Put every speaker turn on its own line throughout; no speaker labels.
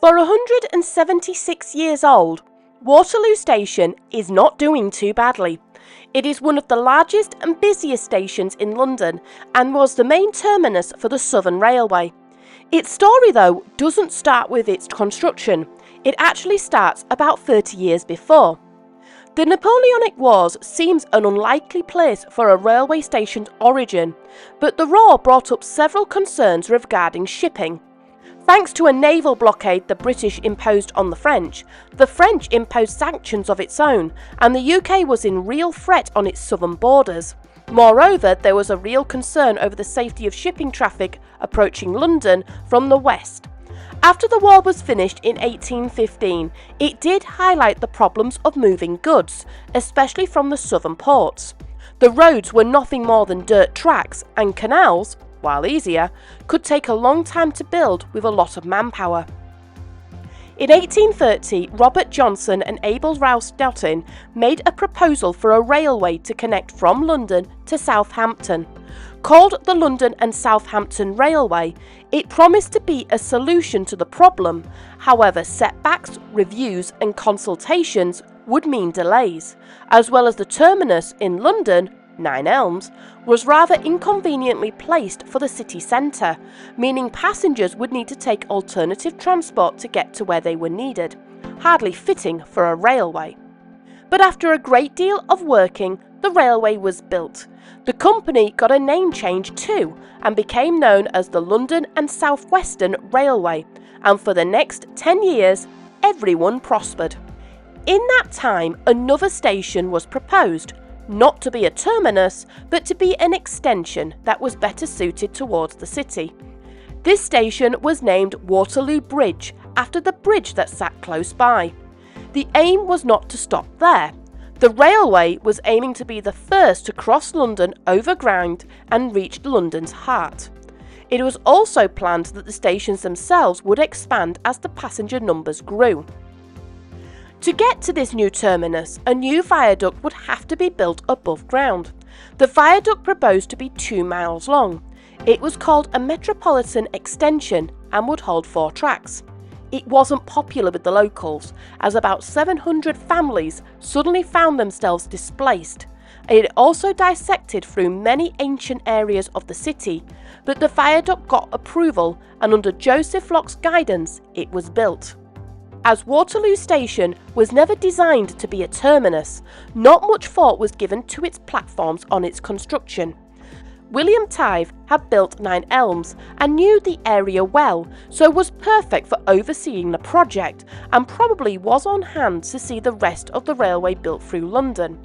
For 176 years old, Waterloo Station is not doing too badly. It is one of the largest and busiest stations in London and was the main terminus for the Southern Railway. Its story, though, doesn't start with its construction. It actually starts about 30 years before. The Napoleonic Wars seems an unlikely place for a railway station's origin, but the war brought up several concerns regarding shipping. Thanks to a naval blockade the British imposed on the French imposed sanctions of its own, and the UK was in real threat on its southern borders. Moreover, there was a real concern over the safety of shipping traffic approaching London from the west. After the war was finished in 1815, it did highlight the problems of moving goods, especially from the southern ports. The roads were nothing more than dirt tracks, and canals, while easier, could take a long time to build with a lot of manpower. In 1830, Robert Johnson and Abel Rouse Doughton made a proposal for a railway to connect from London to Southampton. Called the London and Southampton Railway, it promised to be a solution to the problem. However, setbacks, reviews and consultations would mean delays, as well as the terminus in London, Nine Elms, was rather inconveniently placed for the city centre, meaning passengers would need to take alternative transport to get to where they were needed, hardly fitting for a railway. But after a great deal of working, the railway was built. The company got a name change too and became known as the London and South Western Railway, and for the next 10 years, everyone prospered. In that time, another station was proposed, not to be a terminus, but to be an extension that was better suited towards the city. This station was named Waterloo Bridge, after the bridge that sat close by. The aim was not to stop there. The railway was aiming to be the first to cross London overground and reach London's heart. It was also planned that the stations themselves would expand as the passenger numbers grew. To get to this new terminus, a new viaduct would have to be built above ground. The viaduct proposed to be 2 miles long. It was called a Metropolitan Extension and would hold 4 tracks. It wasn't popular with the locals, as about 700 families suddenly found themselves displaced. It also dissected through many ancient areas of the city, but the viaduct got approval, and under Joseph Locke's guidance, it was built. As Waterloo Station was never designed to be a terminus, not much thought was given to its platforms on its construction. William Tive had built Nine Elms and knew the area well, so was perfect for overseeing the project and probably was on hand to see the rest of the railway built through London.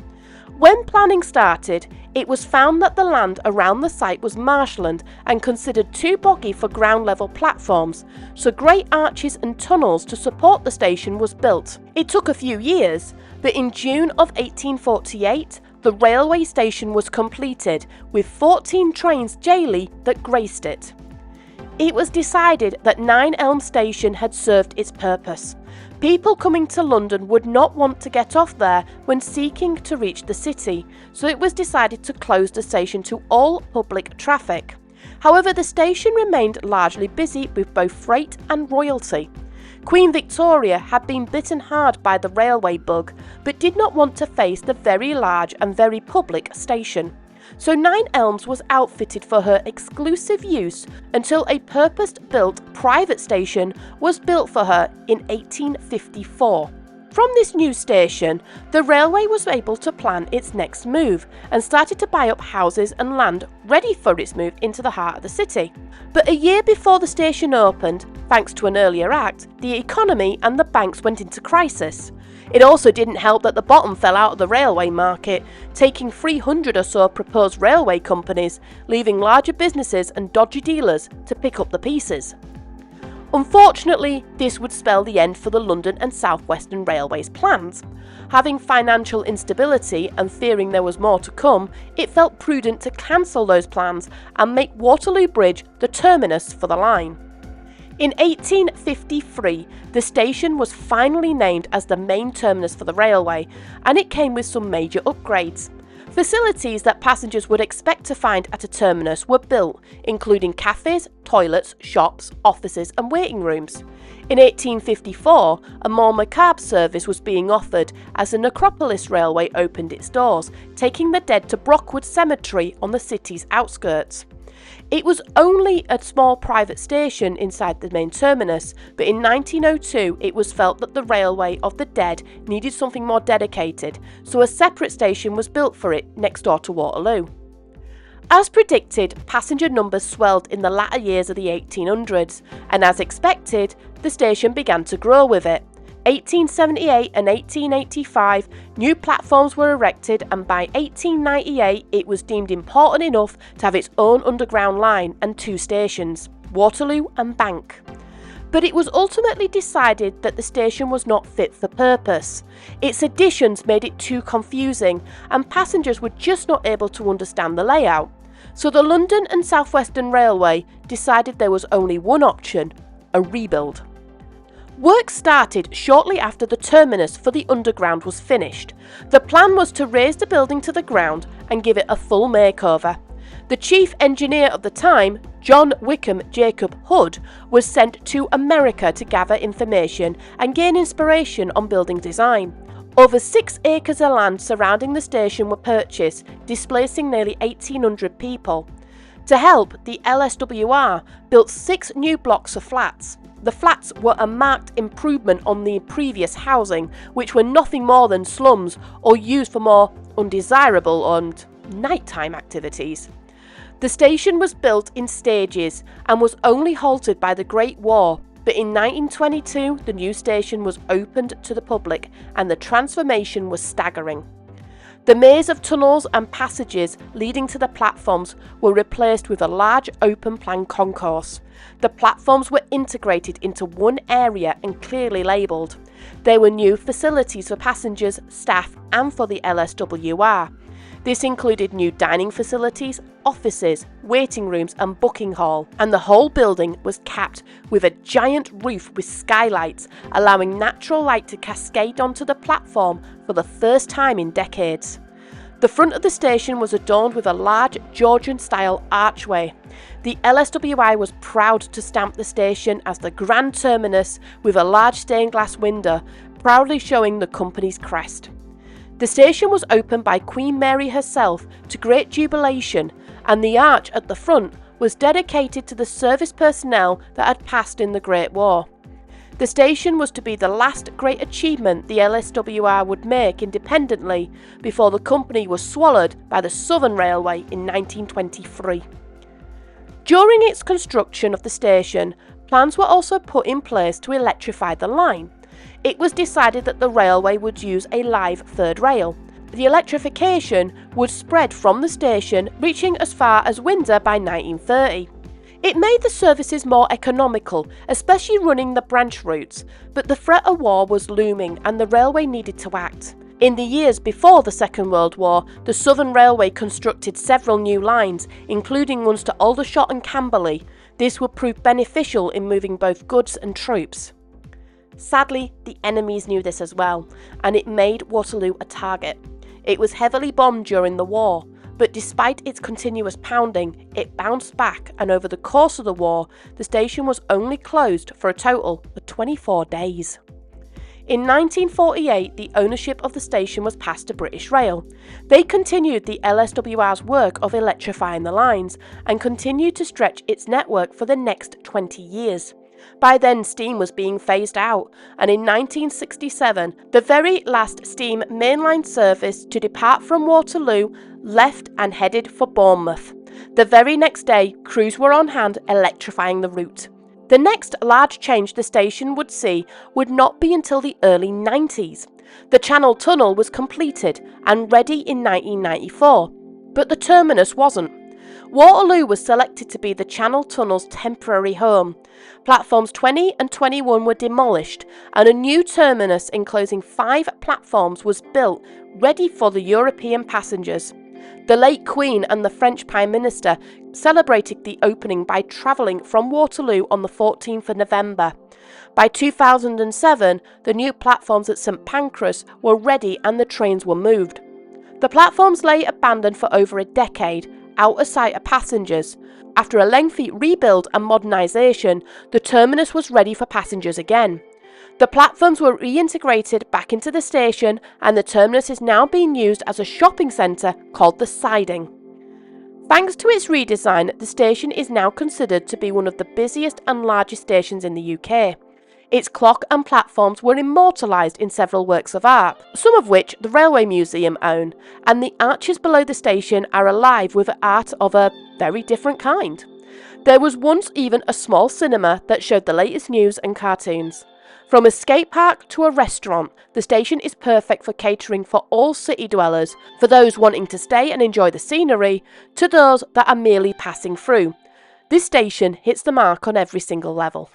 When planning started, it was found that the land around the site was marshland and considered too boggy for ground level platforms, so great arches and tunnels to support the station was built. It took a few years, but in June of 1848, the railway station was completed with 14 trains daily that graced it. It was decided that Nine Elms Station had served its purpose. People coming to London would not want to get off there when seeking to reach the city, so it was decided to close the station to all public traffic. However, the station remained largely busy with both freight and royalty. Queen Victoria had been bitten hard by the railway bug, but did not want to face the very large and very public station. So Nine Elms was outfitted for her exclusive use until a purpose-built private station was built for her in 1854. From this new station, the railway was able to plan its next move and started to buy up houses and land ready for its move into the heart of the city. But a year before the station opened, thanks to an earlier act, the economy and the banks went into crisis. It also didn't help that the bottom fell out of the railway market, taking 300 or so proposed railway companies, leaving larger businesses and dodgy dealers to pick up the pieces. Unfortunately, this would spell the end for the London and South Western Railway's plans. Having financial instability and fearing there was more to come, it felt prudent to cancel those plans and make Waterloo Bridge the terminus for the line. In 1853, the station was finally named as the main terminus for the railway, and it came with some major upgrades. Facilities that passengers would expect to find at a terminus were built, including cafes, toilets, shops, offices and waiting rooms. In 1854, a more macabre service was being offered as the Necropolis Railway opened its doors, taking the dead to Brockwood Cemetery on the city's outskirts. It was only a small private station inside the main terminus, but in 1902 it was felt that the Railway of the Dead needed something more dedicated, so a separate station was built for it next door to Waterloo. As predicted, passenger numbers swelled in the latter years of the 1800s, and as expected, the station began to grow with it. 1878 and 1885, new platforms were erected, and by 1898 it was deemed important enough to have its own underground line and two stations, Waterloo and Bank. But it was ultimately decided that the station was not fit for purpose. Its additions made it too confusing, and passengers were just not able to understand the layout. So the London and South Western Railway decided there was only one option: a rebuild. Work started shortly after the terminus for the underground was finished. The plan was to raise the building to the ground and give it a full makeover. The chief engineer of the time, John Wickham Jacob Hood, was sent to America to gather information and gain inspiration on building design. Over 6 acres of land surrounding the station were purchased, displacing nearly 1,800 people. To help, the LSWR built 6 new blocks of flats. The flats were a marked improvement on the previous housing, which were nothing more than slums or used for more undesirable and nighttime activities. The station was built in stages and was only halted by the Great War, but in 1922 the new station was opened to the public and the transformation was staggering. The maze of tunnels and passages leading to the platforms were replaced with a large open-plan concourse. The platforms were integrated into one area and clearly labelled. There were new facilities for passengers, staff and for the LSWR. This included new dining facilities, offices, waiting rooms and booking hall, and the whole building was capped with a giant roof with skylights, allowing natural light to cascade onto the platform for the first time in decades. The front of the station was adorned with a large Georgian-style archway. The LSWI was proud to stamp the station as the grand terminus with a large stained glass window, proudly showing the company's crest. The station was opened by Queen Mary herself to great jubilation, and the arch at the front was dedicated to the service personnel that had passed in the Great War. The station was to be the last great achievement the LSWR would make independently before the company was swallowed by the Southern Railway in 1923. During its construction of the station, plans were also put in place to electrify the line. It was decided that the railway would use a live third rail. The electrification would spread from the station, reaching as far as Windsor by 1930. It made the services more economical, especially running the branch routes, but the threat of war was looming and the railway needed to act. In the years before the Second World War, the Southern Railway constructed several new lines, including ones to Aldershot and Camberley. This would prove beneficial in moving both goods and troops. Sadly, the enemies knew this as well, and it made Waterloo a target. It was heavily bombed during the war, but despite its continuous pounding, it bounced back, and over the course of the war, the station was only closed for a total of 24 days. In 1948, the ownership of the station was passed to British Rail. They continued the LSWR's work of electrifying the lines and continued to stretch its network for the next 20 years. By then, steam was being phased out, and in 1967, the very last steam mainline service to depart from Waterloo left and headed for Bournemouth. The very next day, crews were on hand electrifying the route. The next large change the station would see would not be until the early 90s. The Channel Tunnel was completed and ready in 1994, but the terminus wasn't. Waterloo was selected to be the Channel Tunnel's temporary home. Platforms 20 and 21 were demolished, and a new terminus enclosing 5 platforms was built, ready for the European passengers. The late Queen and the French Prime Minister celebrated the opening by travelling from Waterloo on the 14th of November. By 2007, the new platforms at St Pancras were ready and the trains were moved. The platforms lay abandoned for over a decade, out of sight of passengers. After a lengthy rebuild and modernisation, the terminus was ready for passengers again. The platforms were reintegrated back into the station, and the terminus is now being used as a shopping centre called the Siding. Thanks to its redesign, the station is now considered to be one of the busiest and largest stations in the UK. Its clock and platforms were immortalised in several works of art, some of which the Railway Museum own, and the arches below the station are alive with art of a very different kind. There was once even a small cinema that showed the latest news and cartoons. From a skate park to a restaurant, the station is perfect for catering for all city dwellers, for those wanting to stay and enjoy the scenery, to those that are merely passing through. This station hits the mark on every single level.